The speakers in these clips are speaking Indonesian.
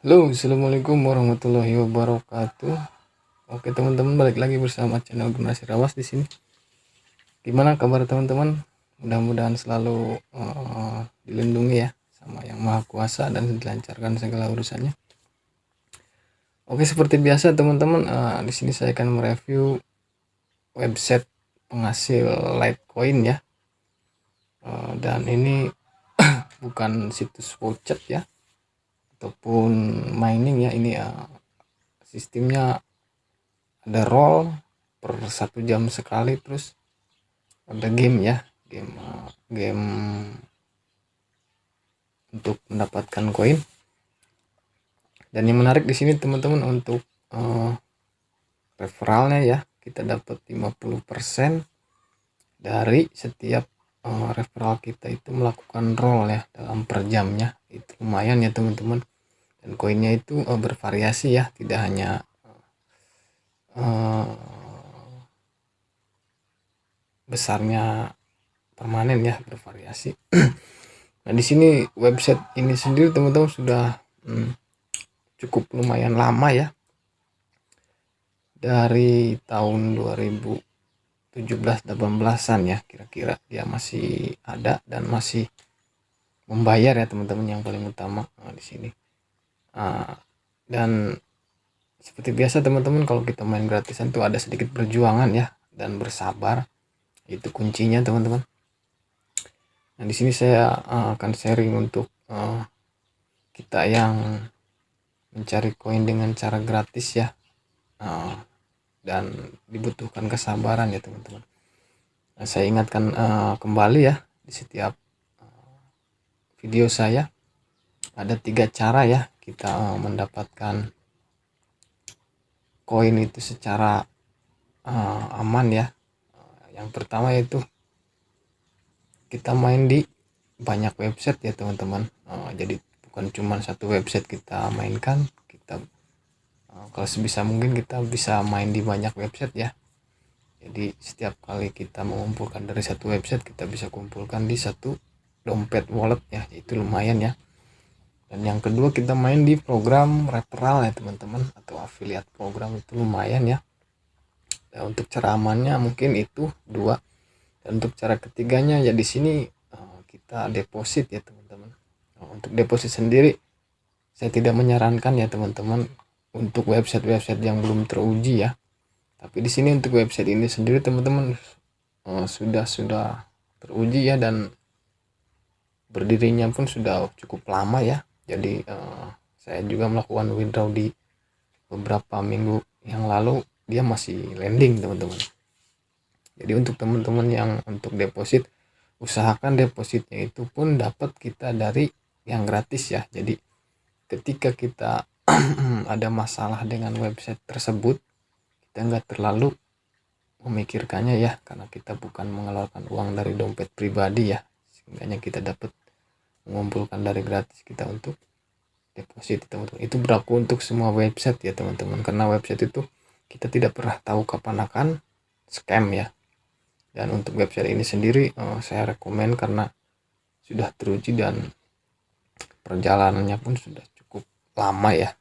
Halo, assalamualaikum warahmatullahi wabarakatuh. Oke teman-teman, balik lagi bersama channel Generasi Rawas di sini. Gimana kabar teman-teman? Mudah-mudahan selalu dilindungi ya sama Yang Maha Kuasa dan dilancarkan segala urusannya. Oke, seperti biasa teman-teman, di sini saya akan mereview website penghasil Litecoin ya. Dan ini bukan situs voucher ya ataupun mining ya. Ini sistemnya ada roll per 1 jam sekali, terus ada game ya, game untuk mendapatkan koin. Dan yang menarik di sini teman-teman, untuk referralnya ya, kita dapat 50% dari setiap referral kita itu melakukan roll ya dalam per jamnya. Itu lumayan ya teman-teman. Dan koinnya itu bervariasi ya, tidak hanya besarnya permanen ya, bervariasi. Nah, di sini website ini sendiri teman-teman sudah cukup lumayan lama ya. Dari tahun 2017-18an ya, kira-kira dia masih ada dan masih membayar ya teman-teman, yang paling utama di sini. Dan seperti biasa teman-teman, kalau kita main gratisan tuh ada sedikit perjuangan ya, dan bersabar. Itu kuncinya teman-teman. Nah, di sini saya akan sharing untuk kita yang mencari koin dengan cara gratis ya, dan dibutuhkan kesabaran ya teman-teman. Nah, saya ingatkan kembali ya, di setiap video saya ada 3 cara ya kita mendapatkan koin itu secara aman ya. Yang pertama yaitu kita main di banyak website ya teman-teman. Jadi bukan cuma satu website kita mainkan, kita kalau sebisa mungkin kita bisa main di banyak website ya. Jadi setiap kali kita mengumpulkan dari satu website, kita bisa kumpulkan di satu dompet wallet ya, itu lumayan ya. Dan yang kedua, kita main di program referral ya teman-teman, atau affiliate program, itu lumayan ya. Dan untuk cara amannya mungkin itu dua. Dan untuk cara ketiganya ya di sini kita deposit ya teman-teman. Untuk deposit sendiri saya tidak menyarankan ya teman-teman untuk website-website yang belum teruji ya. Tapi di sini untuk website ini sendiri teman-teman sudah teruji ya, dan berdirinya pun sudah cukup lama ya. Jadi saya juga melakukan withdraw di beberapa minggu yang lalu, dia masih landing teman-teman. Jadi untuk teman-teman yang untuk deposit, usahakan depositnya itu pun dapat kita dari yang gratis ya. Jadi ketika kita ada masalah dengan website tersebut, kita nggak terlalu memikirkannya ya, karena kita bukan mengeluarkan uang dari dompet pribadi ya. Sehingga kita dapat mengumpulkan dari gratis kita untuk deposit teman-teman. Itu berlaku untuk semua website ya teman-teman, karena website itu kita tidak pernah tahu kapan akan scam ya. Dan untuk website ini sendiri saya rekomen karena sudah teruji dan perjalanannya pun sudah cukup lama ya.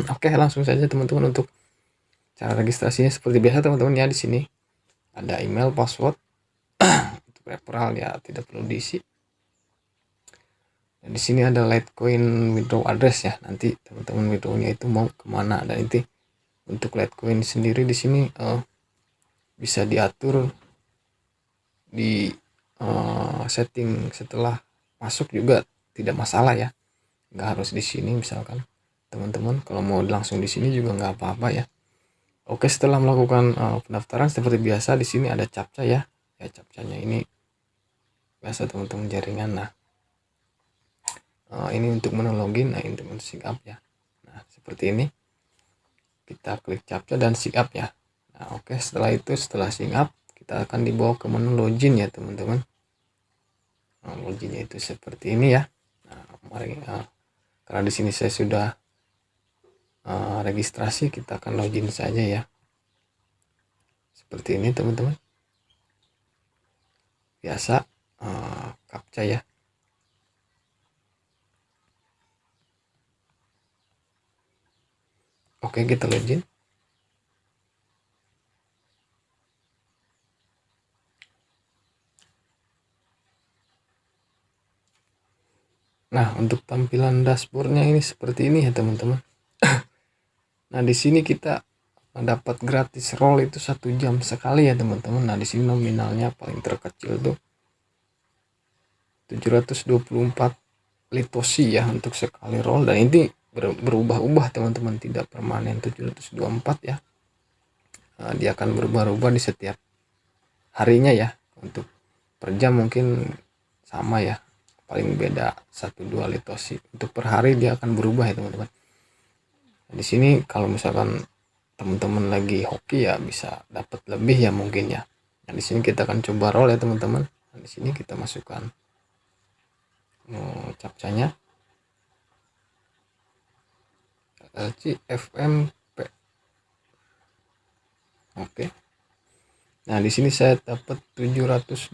Oke, langsung saja teman-teman. Untuk cara registrasinya seperti biasa teman-teman ya, di sini ada email, password. Untuk referral ya tidak perlu diisi. Dan di sini ada Litecoin withdraw address ya, nanti teman-teman withdrawnya itu mau kemana. Dan itu untuk Litecoin sendiri di sini bisa diatur di setting setelah masuk juga, tidak masalah ya, nggak harus di sini. Misalkan teman-teman kalau mau langsung di sini juga nggak apa-apa ya. Oke, setelah melakukan pendaftaran seperti biasa, di sini ada captcha ya. Ya, captchanya ini biasa teman-teman jaringan. Nah, ini untuk menu login. Nah, ini untuk sign up ya. Nah, seperti ini, kita klik captcha dan sign up ya. Nah, oke, setelah itu, setelah sign up, kita akan dibawa ke menu login ya teman-teman. Nah, loginnya itu seperti ini ya. Nah, mari karena di sini saya sudah registrasi, kita akan login saja ya. Seperti ini teman-teman. Biasa captcha ya. Oke, kita login. Nah, untuk tampilan dashboardnya ini seperti ini ya teman-teman. Nah, di sini kita dapat gratis roll itu 1 jam sekali ya teman-teman. Nah, di sini nominalnya paling terkecil tuh 724 litosi ya untuk sekali roll, dan ini berubah-ubah teman-teman, tidak permanen 724 ya. Nah, dia akan berubah-ubah di setiap harinya ya. Untuk per jam mungkin sama ya, paling beda 1-2 litosi. Untuk per hari dia akan berubah ya teman-teman. Nah, di sini kalau misalkan teman-teman lagi hoki ya bisa dapat lebih ya mungkin ya. Nah, di sini kita akan coba roll ya teman-teman. Nah, di sini kita masukkan captchanya LCFMP. Oke. Nah, di sini saya dapat 724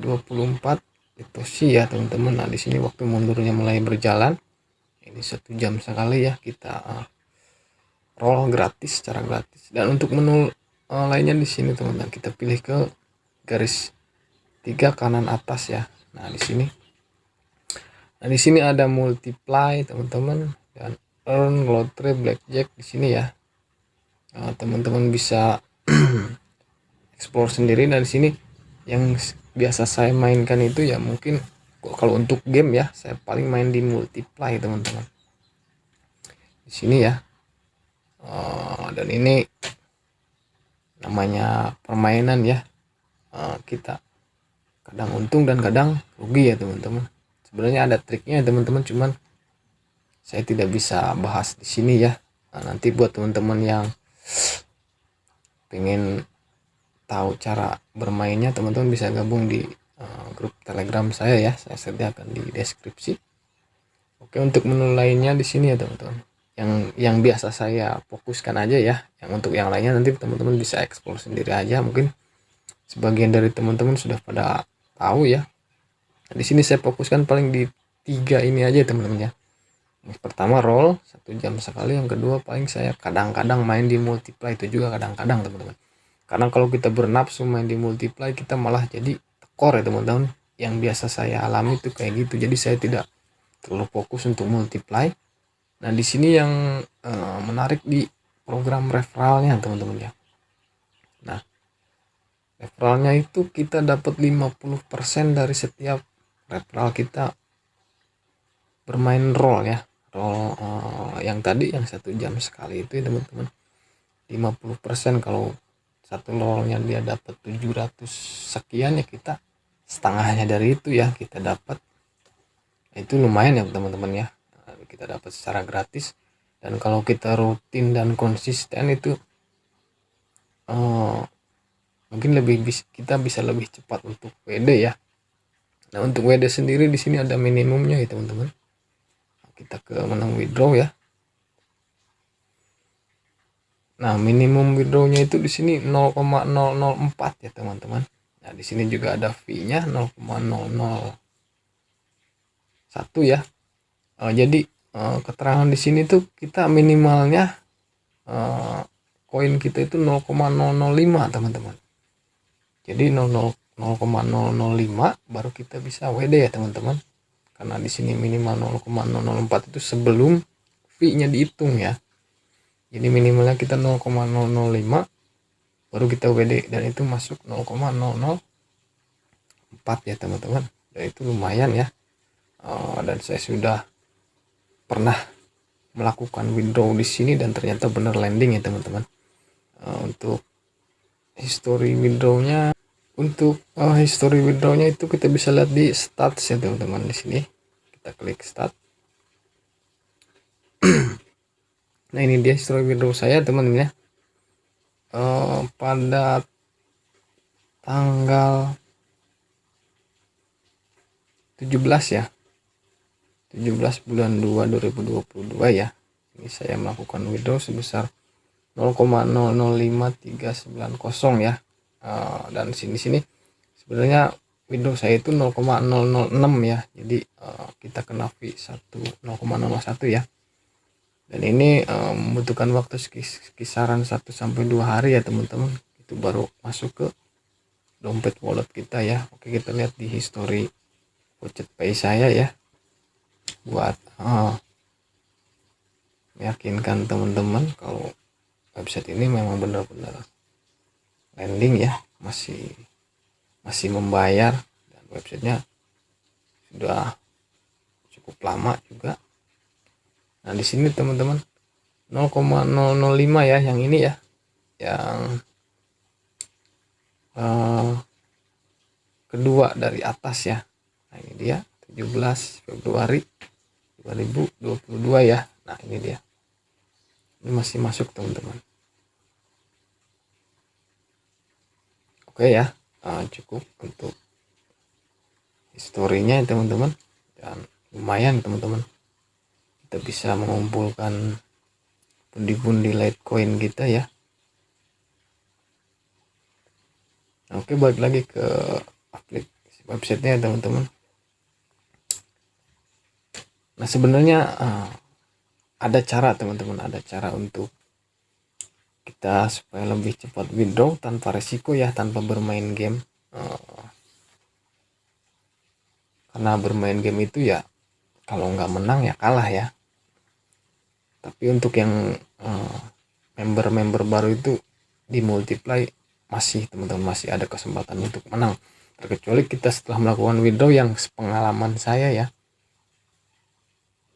itu sih ya teman-teman. Nah, di sini waktu mundurnya mulai berjalan. Ini 1 jam sekali ya kita roll gratis, secara gratis. Dan untuk menu lainnya di sini teman-teman, kita pilih ke garis 3 kanan atas ya. Nah, di sini. Nah, di sini ada multiply teman-teman, dan earn, lottery, blackjack di sini ya. Teman-teman bisa explore sendiri. Dan di sini yang biasa saya mainkan itu ya mungkin kalau untuk game ya, saya paling main di multiply teman-teman. Di sini ya. Dan ini namanya permainan ya. Kita kadang untung dan kadang rugi ya teman-teman. Sebenarnya ada triknya teman-teman, cuman saya tidak bisa bahas di sini ya. Nah, nanti buat teman-teman yang pengen tahu cara bermainnya, teman-teman bisa gabung di grup Telegram saya ya. Saya sediakan di deskripsi. Oke, untuk menu lainnya di sini ya teman-teman. Yang biasa saya fokuskan aja ya. Yang untuk yang lainnya nanti teman-teman bisa explore sendiri aja. Mungkin sebagian dari teman-teman sudah pada tahu ya. Nah, di sini saya fokuskan paling di 3 ini aja teman-teman ya. Yang pertama roll 1 jam sekali, yang kedua paling saya kadang-kadang main di multiply, itu juga kadang-kadang teman-teman. Karena kalau kita bernafsu main di multiply kita malah jadi tekor ya teman-teman. Yang biasa saya alami itu kayak gitu. Jadi saya tidak terlalu fokus untuk multiply. Nah, di sini yang menarik di program referralnya teman-teman ya. Nah, referralnya itu kita dapat 50% dari setiap referral kita bermain roll ya. Roll yang tadi yang 1 jam sekali itu ya teman-teman. 50% kalau satu rollnya dia dapat 700 sekian ya, kita setengahnya dari itu ya kita dapat. Itu lumayan ya teman-teman ya. Kita dapat secara gratis. Dan kalau kita rutin dan konsisten itu mungkin kita bisa lebih cepat untuk WD ya. Nah, untuk WD sendiri di sini ada minimumnya ya teman-teman. Kita ke menang withdraw ya. Nah, minimum withdrawnya itu di sini 0,004 ya teman-teman. Nah, di sini juga ada fee-nya 0,001 ya. Jadi keterangan di sini tuh kita minimalnya koin kita itu 0,005 teman-teman. Jadi 0,005 baru kita bisa WD ya teman-teman. Karena di sini minimal 0,004 itu sebelum fee-nya dihitung ya. Jadi minimalnya kita 0,005 baru kita WD, dan itu masuk 0,004 ya teman-teman. Dan itu lumayan ya. Dan saya sudah pernah melakukan withdraw di sini dan ternyata benar landing ya teman-teman. Untuk history withdrawnya, itu kita bisa lihat di stats ya teman-teman. Di sini kita klik start. Nah, ini dia history withdraw saya teman-teman ya. Pada tanggal 17 ya, 17 bulan 2 2022 ya, ini saya melakukan withdraw sebesar 0,005390 ya. Dan sini sebenarnya withdraw saya itu 0,006 ya. Jadi kita kena fee 0,01 ya. Dan ini membutuhkan waktu kisaran 1 sampai 2 hari ya teman-teman, itu baru masuk ke dompet wallet kita ya. Oke, kita lihat di history Gojek Pay saya ya, buat meyakinkan teman-teman kalau website ini memang benar-benar landing ya, masih membayar, dan websitenya sudah cukup lama juga. Nah di sini teman-teman 0,005 ya, yang ini ya, yang kedua dari atas ya. Nah ini dia 17 Februari 2022 ya. Nah ini dia, ini masih masuk teman-teman. Oke ya, cukup untuk historinya ya teman-teman, dan lumayan teman-teman, kita bisa mengumpulkan pundi-pundi Litecoin kita ya. Oke, balik lagi ke aplikasi websitenya teman-teman. Nah sebenarnya ada cara teman-teman, ada cara untuk kita supaya lebih cepat withdraw tanpa resiko ya, tanpa bermain game. Karena bermain game itu ya kalau nggak menang ya kalah ya. Tapi untuk yang member-member baru itu di multiply masih teman-teman, masih ada kesempatan untuk menang, terkecuali kita setelah melakukan withdraw. Yang pengalaman saya ya,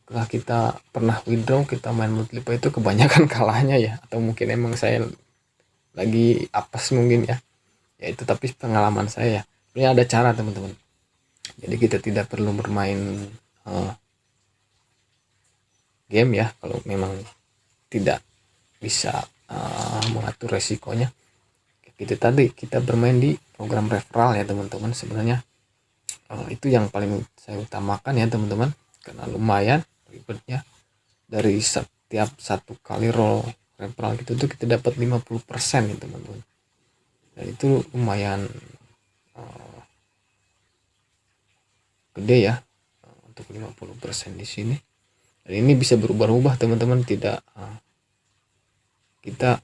setelah kita pernah withdraw kita main multiply itu kebanyakan kalahnya ya, atau mungkin emang saya lagi apes mungkin ya, itu tapi pengalaman saya ya. Ini ada cara teman-teman, jadi kita tidak perlu bermain game ya kalau memang tidak bisa mengatur resikonya. Kita bermain di program referral ya teman-teman. Sebenarnya itu yang paling saya utamakan ya teman-teman, karena lumayan ribetnya. Dari setiap satu kali roll referral gitu tuh kita dapat 50% ya teman-teman, dan itu lumayan gede ya untuk 50% di sini. Dan ini bisa berubah-ubah teman-teman, tidak kita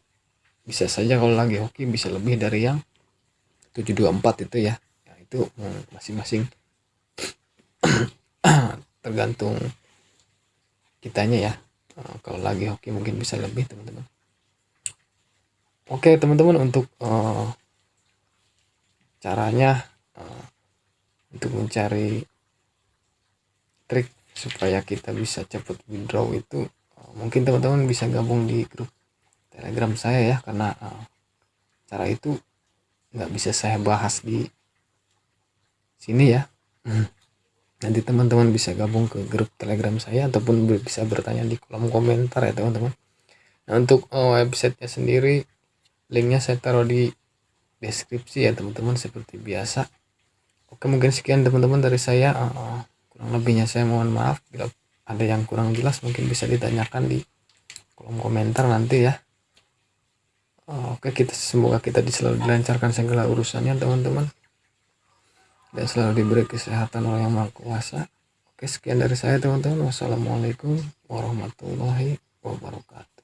bisa saja kalau lagi hoki bisa lebih dari yang 724 itu ya. Nah, itu masing-masing tergantung kitanya ya. Kalau lagi hoki mungkin bisa lebih teman-teman. Oke teman-teman, untuk caranya untuk mencari trik supaya kita bisa cepat withdraw itu, mungkin teman-teman bisa gabung di grup Telegram saya ya, karena cara itu nggak bisa saya bahas di sini ya. Nanti teman-teman bisa gabung ke grup Telegram saya ataupun bisa bertanya di kolom komentar ya teman-teman. Nah untuk websitenya sendiri, linknya saya taruh di deskripsi ya teman-teman, seperti biasa. Oke, mungkin sekian teman-teman dari saya. Kurang lebihnya saya mohon maaf. Bila ada yang kurang jelas mungkin bisa ditanyakan di kolom komentar nanti ya. Oke, semoga kita selalu dilancarkan segala urusannya teman-teman, dan selalu diberi kesehatan oleh Yang Maha Kuasa. Oke, sekian dari saya teman-teman. Wassalamualaikum warahmatullahi wabarakatuh.